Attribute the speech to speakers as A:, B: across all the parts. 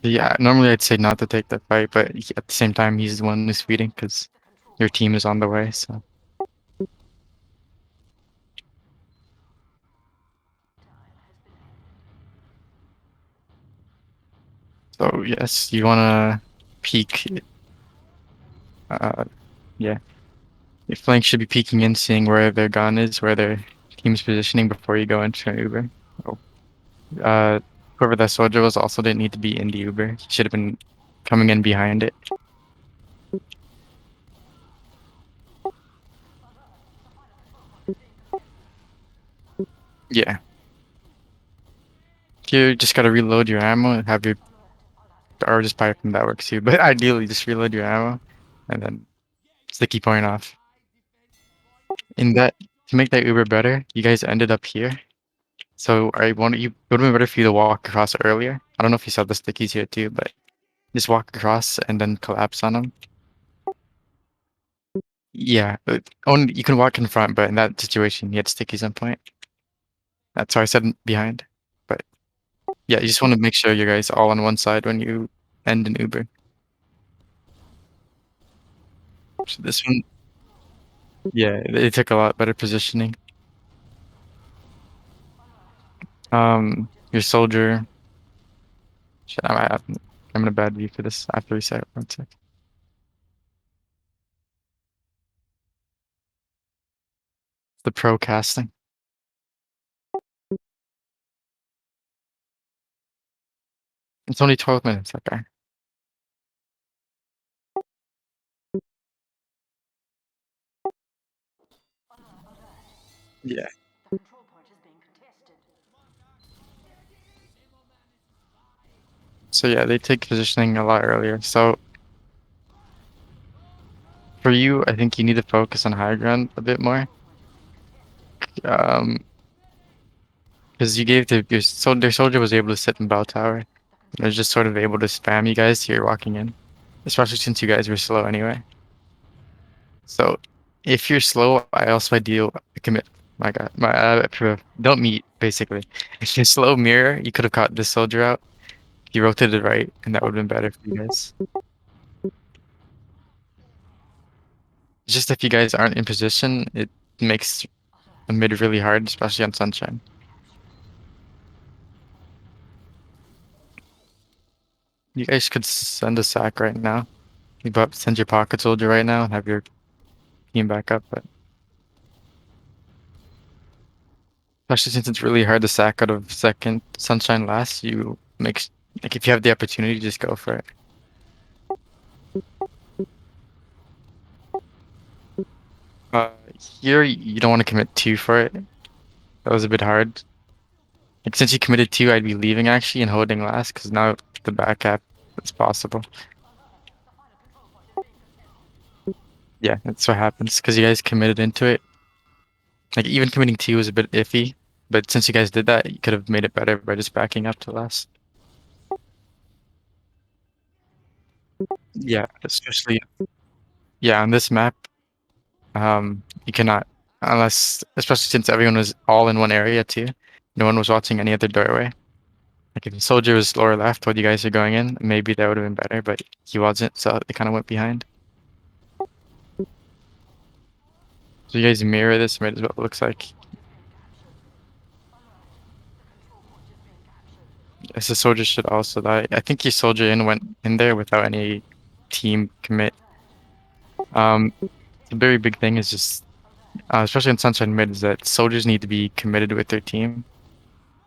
A: Yeah, normally I'd say not to take that fight, but at the same time, he's the one who's feeding because your team is on the way. So yes, you wanna peek. Uh, yeah, your flank should be peeking in, seeing where their gun is, where their team's positioning before you go into an Uber. Oh, whoever that soldier was also didn't need to be in the Uber. He should have been coming in behind it. Yeah, you just gotta reload your ammo and have your, or just pipe from that works too. But ideally, just reload your ammo and then sticky point off. In that, to make that Uber better, you guys ended up here. So I want you, it would have been better for you to walk across earlier. I don't know if you saw the stickies here too, but just walk across and then collapse on them. Yeah, only you can walk in front, but in that situation, you had stickies on point. That's why I said behind. But yeah, you just want to make sure you guys all on one side when you end an Uber. So this one, yeah, they took a lot better positioning. Your soldier. Shit, I'm in a bad view for this. I have to reset. One sec. The pro casting. It's only 12 minutes. Okay. Yeah. So yeah, they take positioning a lot earlier. So for you, I think you need to focus on high ground a bit more. Um, because you gave their soldier was able to sit in bell tower. They're just sort of able to spam you guys here walking in, especially since you guys were slow anyway. So if you're slow, I also ideal commit. My God, don't meet basically. If you're slow mirror, you could have caught this soldier out. He rotated right, and that would have been better for you guys. Just if you guys aren't in position, it makes a mid really hard, especially on Sunshine. You guys could send a sack right now. Send your pocket soldier right now and have your team back up. But especially since it's really hard to sack out of second Sunshine last, you make like if you have the opportunity, just go for it. Uh, Here you don't want to commit two for it. That was a bit hard. Like since you committed two, I'd be leaving actually and holding last because now the back cap is possible. Yeah, that's what happens because you guys committed into it. Like even committing two was a bit iffy, but since you guys did that, you could have made it better by just backing up to last. Yeah, especially yeah on this map, you cannot unless especially since everyone was all in one area too. No one was watching any other doorway. Like if the soldier was lower left while you guys are going in, maybe that would have been better, but he wasn't, so they kind of went behind. So you guys mirror this, might as well it looks like. Yes, the soldier should also die. I think your soldier in went in there without any team commit. The very big thing is just, especially in Sunshine Mid, is that soldiers need to be committed with their team.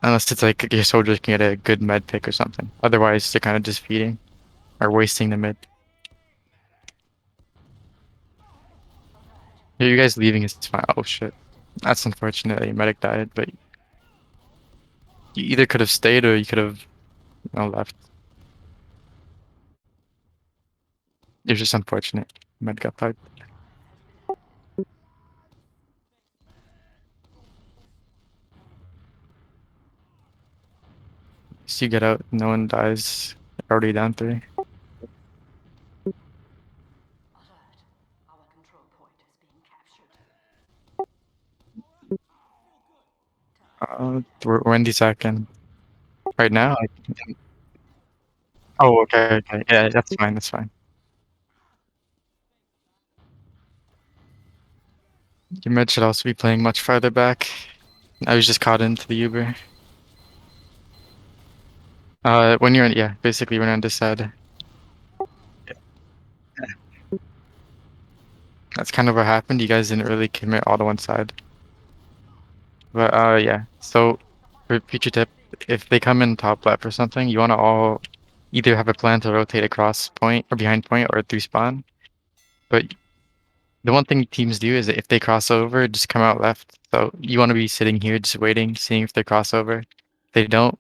A: Unless it's like your soldiers can get a good med pick or something. Otherwise, they're kind of just feeding or wasting the mid. Yeah, you guys leaving is fine. Oh shit. That's unfortunate that your medic died, but you either could have stayed or you could have left. It's just unfortunate. Med got piped. So you get out, no one dies. Already down three. We're in the second. Right now, Oh, okay, okay. Yeah, that's fine, that's fine. Your med should also be playing much farther back. I was just caught into the Uber. When you're on, yeah, basically when you're on this side. That's kind of what happened. You guys didn't really commit all to one side. But yeah. So for future tip, if they come in top left or something, you want to all either have a plan to rotate across point or behind point or through spawn. But the one thing teams do is that if they cross over, just come out left. So you want to be sitting here just waiting, seeing if they cross over. If they don't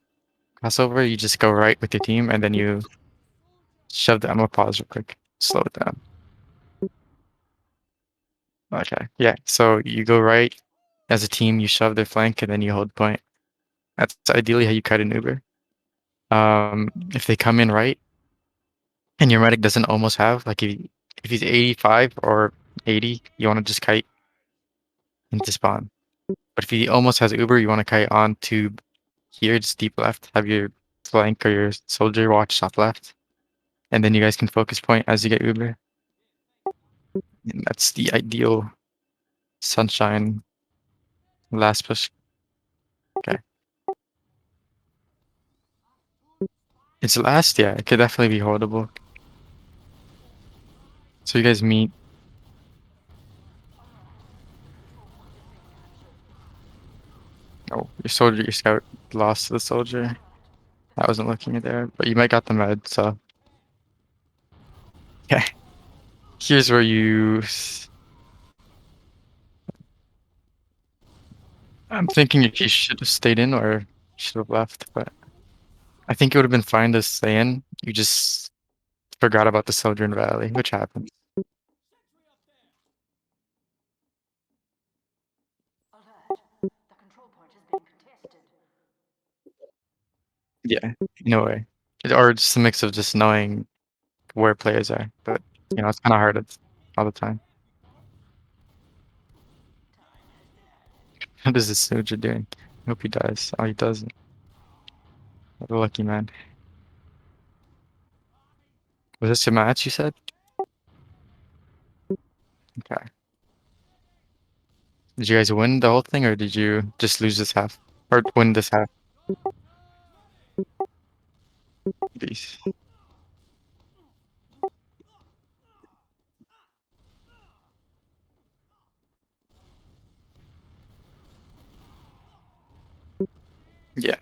A: cross over, you just go right with your team and then you shove the ammo. Pause real quick. Slow it down. Okay. Yeah. So you go right as a team, you shove their flank and then you hold point. That's ideally how you cut an Uber. If they come in right and your medic doesn't almost have, like if he's 85 or 80, you want to just kite into spawn. But if he almost has Uber, you want to kite on to here, just deep left, have your flank or your soldier watch top left. And then you guys can focus point as you get Uber. And that's the ideal sunshine last push. Okay. It's last, yeah, it could definitely be holdable. So you guys meet. Oh, your scout lost to the soldier. I wasn't looking at there, but you might got the med, so. Okay. Here's where I'm thinking if you should have stayed in or should have left, but I think it would have been fine to stay in. You just forgot about the Sojourn Valley, which happens. Yeah, no way. Or just a mix of just knowing where players are, but it's kind of hard all the time. What is this Soldier doing? I hope he dies. Oh, he doesn't. What a lucky man. Was this your match, you said? Okay. Did you guys win the whole thing, or did you just lose this half? Or win this half? Peace. Yeah.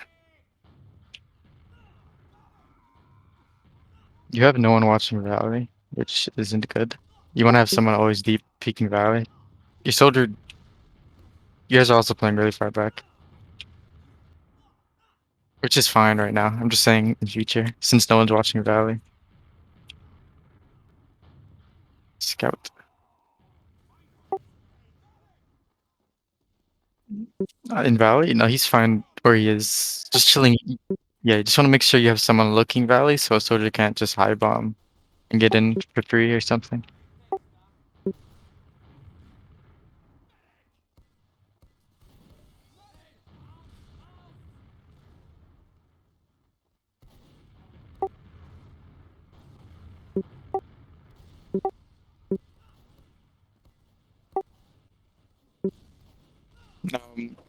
A: You have no one watching Valley, which isn't good. You want to have someone always deep peeking Valley. Your soldier, you guys are also playing really far back, which is fine right now. I'm just saying in future, since no one's watching Valley. Scout. In Valley? No, he's fine where he is. Just chilling. Yeah, you just want to make sure you have someone looking Valley so a soldier can't just high bomb and get in for free or something.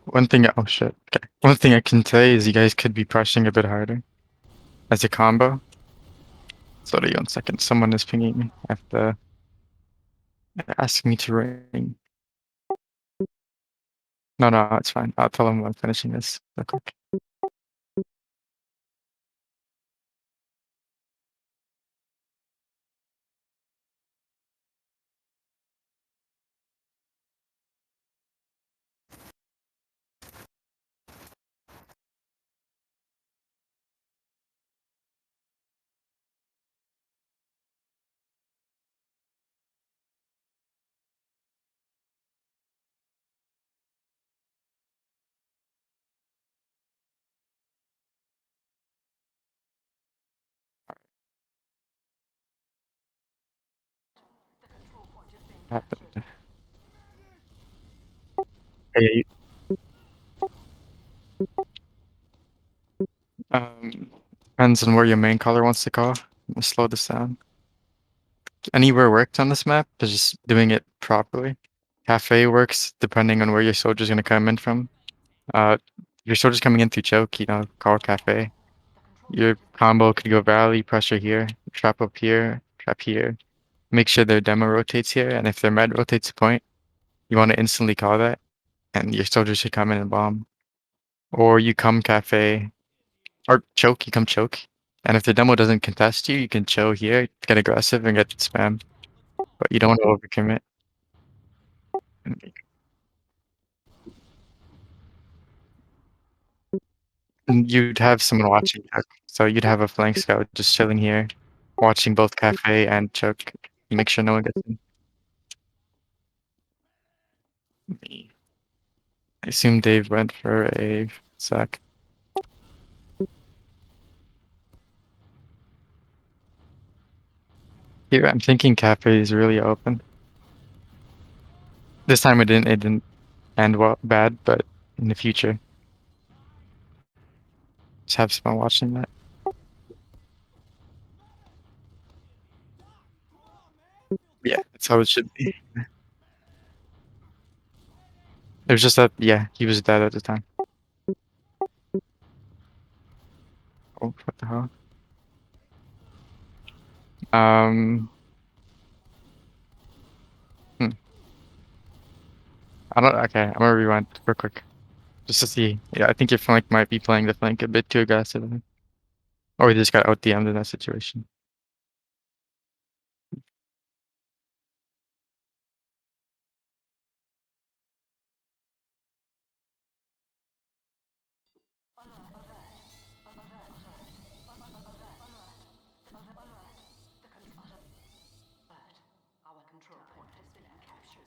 A: One thing, oh shit. Okay. One thing I can say is you guys could be pressing a bit harder as a combo. Sorry, 1 second. Someone is pinging me. I have to ask me to ring. No, no, it's fine. I'll tell him I'm finishing this real quick. Happened. Hey, um, Depends on where your main caller wants to call. I'm gonna slow this down. Anywhere works on this map, but just doing it properly. Cafe works depending on where your soldier's gonna come in from. If your soldier's coming in through choke, call cafe. Your combo could go valley, pressure here, trap up here, trap here. Make sure their demo rotates here, and if their med rotates to point, you want to instantly call that, and your soldier should come in and bomb. Or you come cafe, or choke, you come choke. And if the demo doesn't contest you, you can chill here, get aggressive, and get spam. But you don't want to overcommit. And you'd have someone watching choke. So you'd have a flank scout just chilling here, watching both cafe and choke. You make sure no one gets in. I assume Dave went for a sec. Here, I'm thinking cafe is really open. This time it didn't end well bad, but in the future, just have someone watching that. Yeah, that's how it should be. It was just that, yeah, he was dead at the time. Oh, what the hell? Um, hmm. I don't. Okay, I'm gonna rewind real quick just to see. Yeah, I think your flank might be playing the flank a bit too aggressive, or he just got out DM'd in that situation.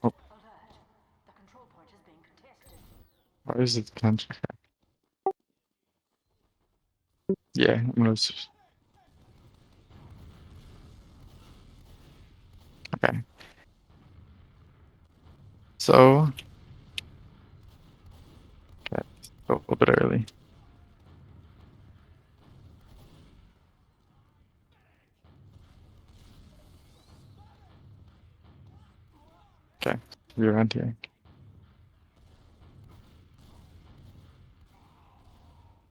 A: Oh, why is it can't? Yeah, I'm gonna. Okay, so okay, a little bit early. Okay, we're around here.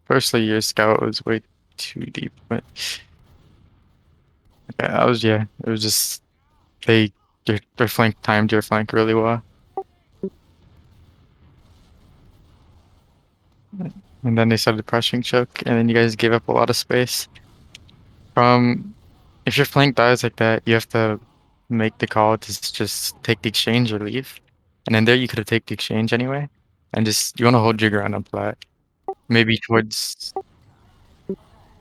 A: Firstly, your scout was way too deep, but okay, I was yeah. It was just they their flank timed your flank really well, and then they started pressuring choke, and then you guys gave up a lot of space. If your flank dies like that, you have to make the call to just take the exchange or leave, and then there you could have taken the exchange anyway, and just you want to hold your ground on flat. Maybe towards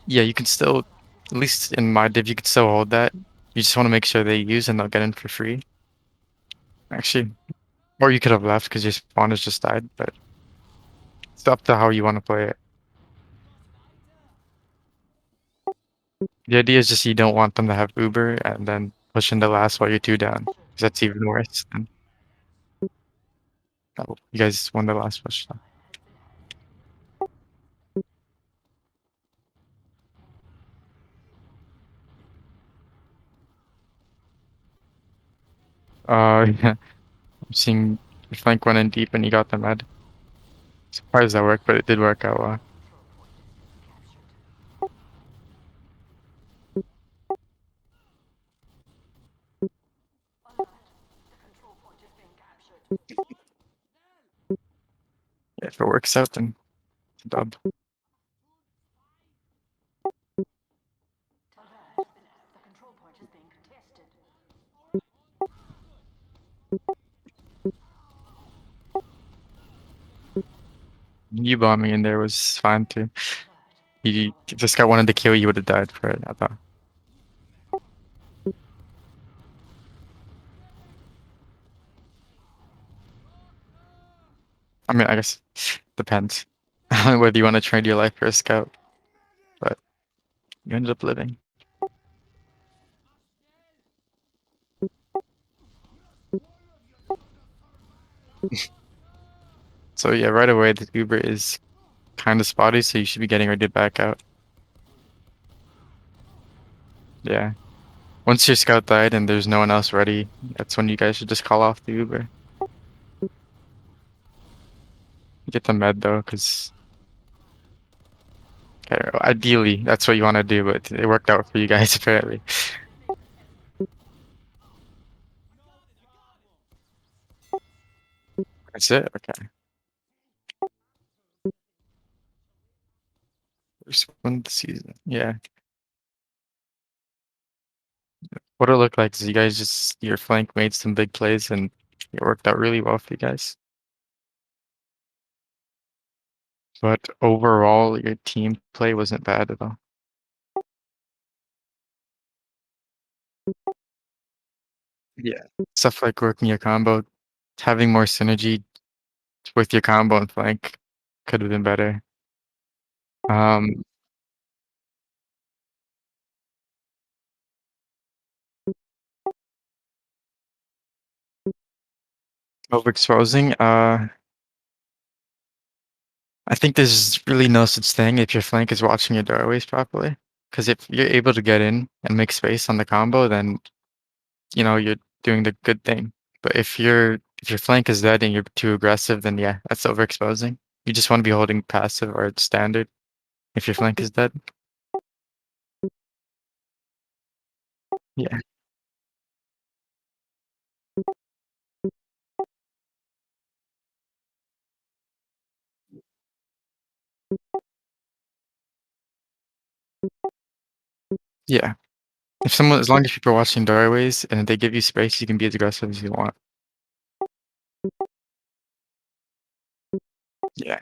A: yeah, you can still at least in my div you could still hold that. You just want to make sure they use and they'll get in for free. Actually, or you could have left because your spawn has just died, but it's up to how you want to play it. The idea is just you don't want them to have Uber and then push in the last while you're two down. 'Cause that's even worse. And, oh, you guys won the last push. Yeah, I'm seeing your flank went in deep and you got the med. Surprised that worked, but it did work out well. Yeah, if it works out, then it's a dub. You bombing in there was fine too. If this guy wanted to kill you, would have died for it, I thought. I mean, I guess depends on whether you want to trade your life for a scout, but you ended up living. So yeah, right away the Uber is kind of spotty, so you should be getting ready to back out. Yeah. Once your scout died and there's no one else ready, that's when you guys should just call off the Uber. Get the med though, because ideally that's what you want to do, but it worked out for you guys apparently. That's it. Okay. First one of the season. Yeah. What it looked like is you guys just your flank made some big plays and it worked out really well for you guys. But overall, your team play wasn't bad at all. Yeah. Stuff like working your combo, having more synergy with your combo and flank could have been better. Um, Overexposing. I think there's really no such thing if your flank is watching your doorways properly. Because if you're able to get in and make space on the combo, then you're doing the good thing. But if your flank is dead and you're too aggressive, then yeah, that's overexposing. You just want to be holding passive or standard if your flank is dead. Yeah, yeah. As long as people are watching doorways and they give you space, you can be as aggressive as you want. Yeah.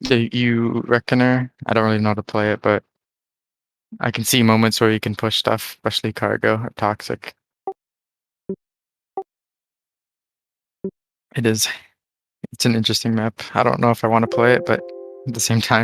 A: You Reckoner, I don't really know how to play it, but I can see moments where you can push stuff, especially cargo or toxic. It is. It's an interesting map. I don't know if I want to play it, but at the same time.